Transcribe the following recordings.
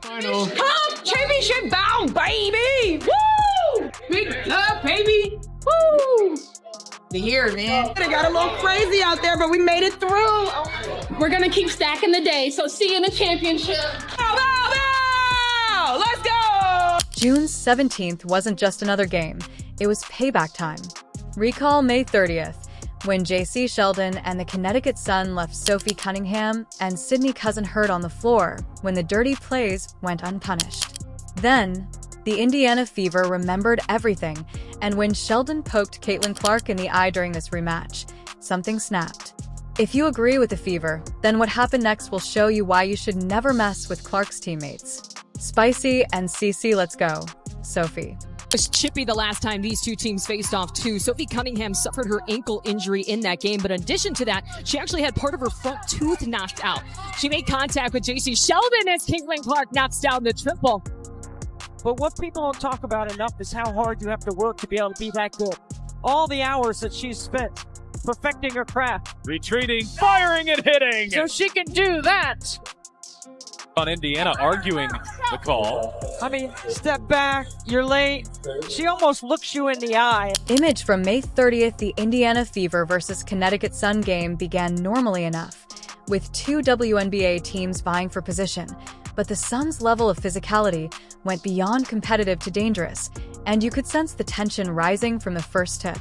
Final. Cup championship bound, baby! Woo! Big cup, baby! Woo! Here, man. It got a little crazy out there, but we made it through. We're gonna keep stacking the day, so see you in the championship. Bow, bow, bow! Let's go! June 17th wasn't just another game, it was payback time. Recall May 30th, when Jacy, Sheldon, and the Connecticut Sun left Sophie Cunningham and Sydney Cousin hurt on the floor when the dirty plays went unpunished. Then, the Indiana Fever remembered everything, and when Sheldon poked Clark in the eye during this rematch, something snapped. If you agree with the Fever, then what happened next will show you why you should never mess with Clark's teammates. Spicy and CC, let's go. Sophie. It was chippy the last time these two teams faced off too. Sophie Cunningham suffered her ankle injury in that game, but in addition to that, she actually had part of her front tooth knocked out. She made contact with Jacy. Sheldon as Clark knocks down the triple. But what people don't talk about enough is how hard you have to work to be able to be that good. All the hours that she's spent perfecting her craft. Retreating, firing and hitting. So she can do that. On Indiana arguing the call. I mean, step back, you're late. She almost looks you in the eye. Image from May 30th, the Indiana Fever versus Connecticut Sun game began normally enough, with two WNBA teams vying for position. But the Suns' level of physicality went beyond competitive to dangerous, and you could sense the tension rising from the first tip.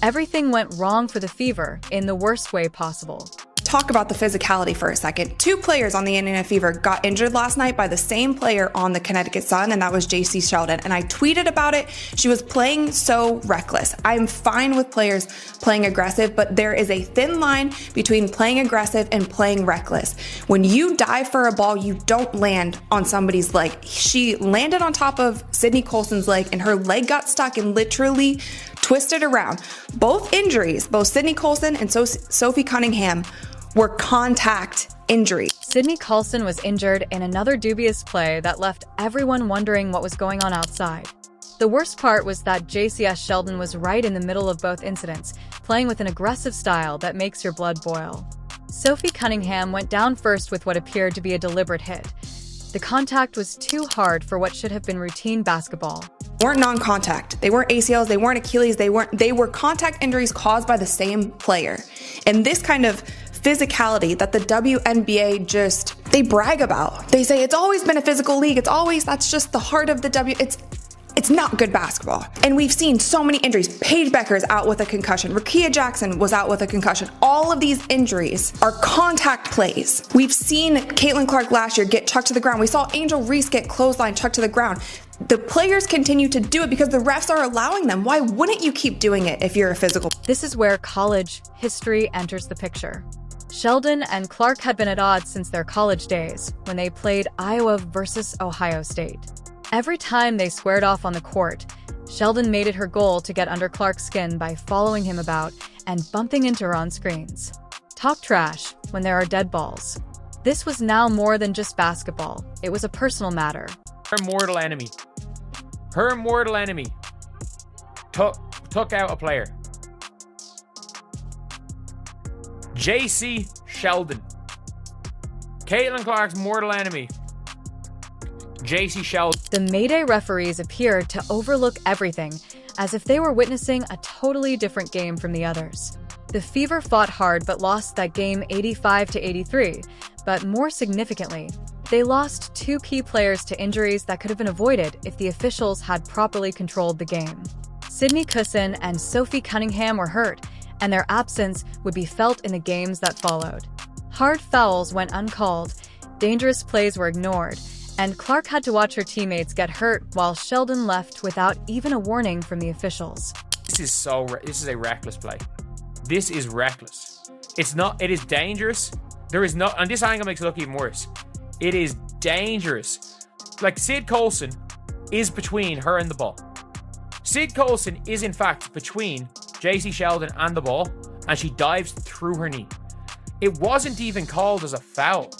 Everything went wrong for the Fever in the worst way possible. Talk about the physicality for a second. Two players on the Indiana Fever got injured last night by the same player on the Connecticut Sun, and that was Jacy Sheldon. And I tweeted about it. She was playing so reckless. I'm fine with players playing aggressive, but there is a thin line between playing aggressive and playing reckless. When you dive for a ball, you don't land on somebody's leg. She landed on top of Sydney Colson's leg, and her leg got stuck and literally twisted around. Both injuries, both Sydney Colson and Sophie Cunningham, were contact injuries. Sydney Colson was injured in another dubious play that left everyone wondering what was going on outside. The worst part was that JCS Sheldon was right in the middle of both incidents, playing with an aggressive style that makes your blood boil. Sophie Cunningham went down first with what appeared to be a deliberate hit. The contact was too hard for what should have been routine basketball. They weren't non-contact. They weren't ACLs, they weren't Achilles, they were contact injuries caused by the same player. And this kind of physicality that the WNBA they brag about. They say it's always been a physical league. That's just the heart of the It's not good basketball. And we've seen so many injuries. Paige Becker's out with a concussion. Rakia Jackson was out with a concussion. All of these injuries are contact plays. We've seen Clark last year get chucked to the ground. We saw Angel Reese get clothesline chucked to the ground. The players continue to do it because the refs are allowing them. Why wouldn't you keep doing it if you're a physical? This is where college history enters the picture. Sheldon and Clark had been at odds since their college days, when they played Iowa versus Ohio State. Every time they squared off on the court, Sheldon made it her goal to get under Clark's skin by following him about and bumping into her on screens. Talk trash when there are dead balls. This was now more than just basketball. It was a personal matter. Her mortal enemy took out a player. Jacy Sheldon. Clark's mortal enemy. Jacy Sheldon. The Mayday referees appeared to overlook everything, as if they were witnessing a totally different game from the others. The Fever fought hard but lost that game 85-83, but more significantly, they lost two key players to injuries that could have been avoided if the officials had properly controlled the game. Sydney Cousin and Sophie Cunningham were hurt, and their absence would be felt in the games that followed. Hard fouls went uncalled, dangerous plays were ignored, and Clark had to watch her teammates get hurt while Sheldon left without even a warning from the officials. This is a reckless play. This is reckless. It is dangerous. And this angle makes it look even worse. It is dangerous. Like, Sid Colson is between her and the ball. Sid Colson is in fact between Jacy Sheldon and the ball, and she dives through her knee. It wasn't even called as a foul.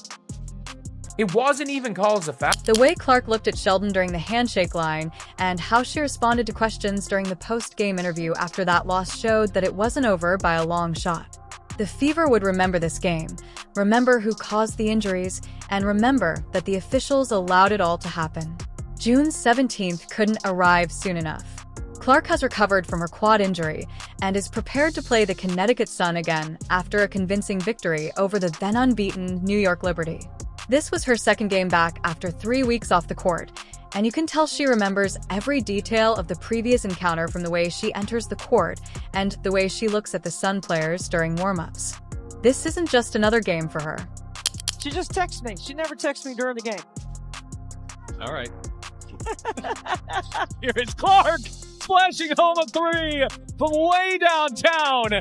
The way Clark looked at Sheldon during the handshake line and how she responded to questions during the post-game interview after that loss showed that it wasn't over by a long shot. The Fever would remember this game, remember who caused the injuries, and remember that the officials allowed it all to happen. June 17th couldn't arrive soon enough. Clark has recovered from her quad injury and is prepared to play the Connecticut Sun again after a convincing victory over the then unbeaten New York Liberty. This was her second game back after 3 weeks off the court, and you can tell she remembers every detail of the previous encounter, from the way she enters the court and the way she looks at the Sun players during warm-ups. This isn't just another game for her. She just texts me. She never texts me during the game. All right. Here is Clark splashing home a three from way downtown.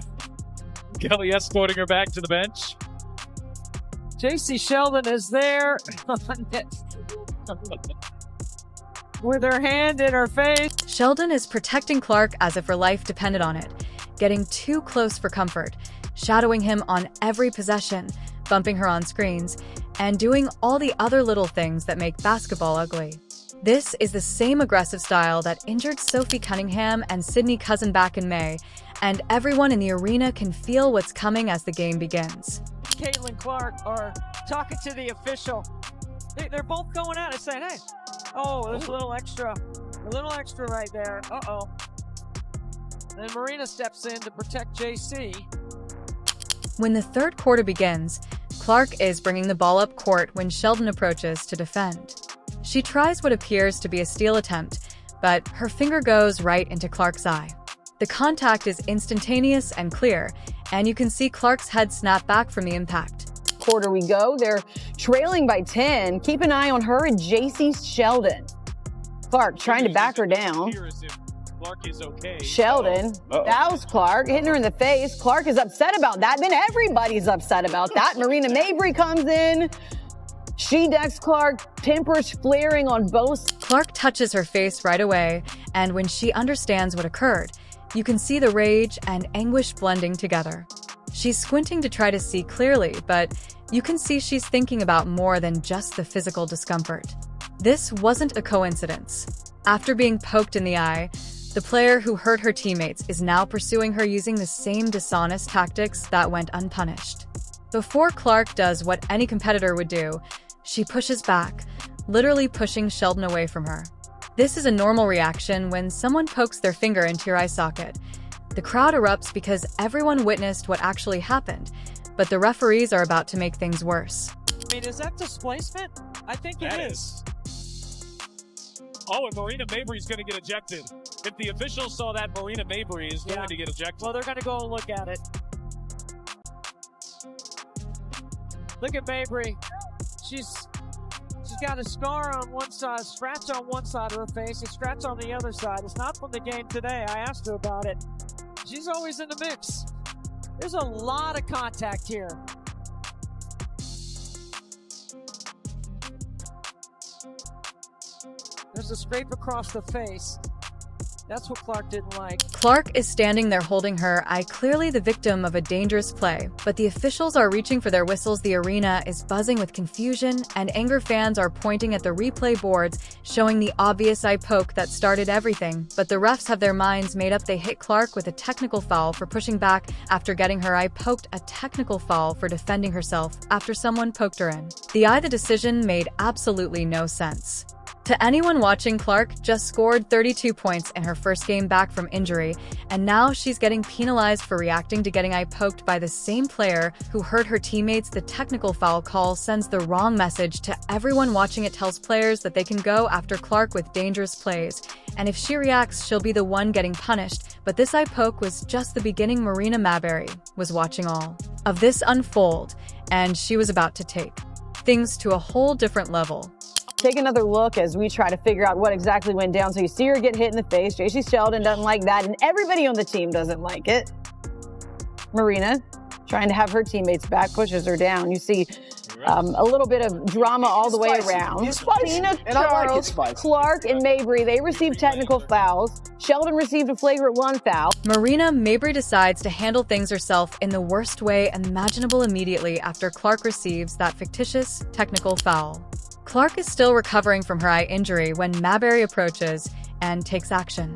Kelly escorting her back to the bench. Jacy Sheldon is there with her hand in her face. Sheldon is protecting Clark as if her life depended on it, getting too close for comfort, shadowing him on every possession, bumping her on screens, and doing all the other little things that make basketball ugly. This is the same aggressive style that injured Sophie Cunningham and Sydney Cousin back in May, and everyone in the arena can feel what's coming as the game begins. Caitlin Clark are talking to the official. They're both going at it saying, hey, oh, there's a little extra right there. Uh-oh. Then Marina steps in to protect Jacy. When the third quarter begins, Clark is bringing the ball up court when Sheldon approaches to defend. She tries what appears to be a steal attempt, but her finger goes right into Clark's eye. The contact is instantaneous and clear, and you can see Clark's head snap back from the impact. Quarter we go. They're trailing by 10. Keep an eye on her and Jacy Sheldon. Clark trying to back her down. Clark is okay. Sheldon, that was Clark, hitting her in the face. Clark is upset about that. Then everybody's upset about that. Marina Mabrey comes in. She decks Clark, tempers flaring on both. Clark touches her face right away, and when she understands what occurred, you can see the rage and anguish blending together. She's squinting to try to see clearly, but you can see she's thinking about more than just the physical discomfort. This wasn't a coincidence. After being poked in the eye, the player who hurt her teammates is now pursuing her using the same dishonest tactics that went unpunished. Before Clark does what any competitor would do, she pushes back, literally pushing Sheldon away from her. This is a normal reaction when someone pokes their finger into your eye socket. The crowd erupts because everyone witnessed what actually happened, but the referees are about to make things worse. I mean, is that displacement? I think it is. Oh, and Marina Mabrey's going to get ejected. If the officials saw that, Marina Mabrey is going to get ejected. Well, they're going to go and look at it. Look at Mabrey. She's got a scar on one side, a scratch on one side of her face, a scratch on the other side. It's not from the game today. I asked her about it. She's always in the mix. There's a lot of contact here. There's a scrape across the face. That's what Clark didn't like. Clark is standing there holding her eye, clearly the victim of a dangerous play, but the officials are reaching for their whistles. The arena is buzzing with confusion, and anger fans are pointing at the replay boards, showing the obvious eye poke that started everything, but the refs have their minds made up. They hit Clark with a technical foul for pushing back after getting her eye poked, a technical foul for defending herself after someone poked her in the eye. The decision made absolutely no sense. To anyone watching, Clark just scored 32 points in her first game back from injury, and now she's getting penalized for reacting to getting eye poked by the same player who hurt her teammates. The technical foul call sends the wrong message to everyone watching. It tells players that they can go after Clark with dangerous plays, and if she reacts, she'll be the one getting punished. But this eye poke was just the beginning. Marina Mabrey was watching all of this unfold, and she was about to take things to a whole different level. Take another look as we try to figure out what exactly went down. So you see her get hit in the face. Jacy Sheldon doesn't like that, and everybody on the team doesn't like it. Marina, trying to have her teammates back, pushes her down. You see a little bit of drama all the way around. Tina, Charles, Clark, and Mabrey, they received technical fouls. Sheldon received a flagrant 1 foul. Marina Mabrey decides to handle things herself in the worst way imaginable immediately after Clark receives that fictitious technical foul. Clark is still recovering from her eye injury when Mabrey approaches and takes action.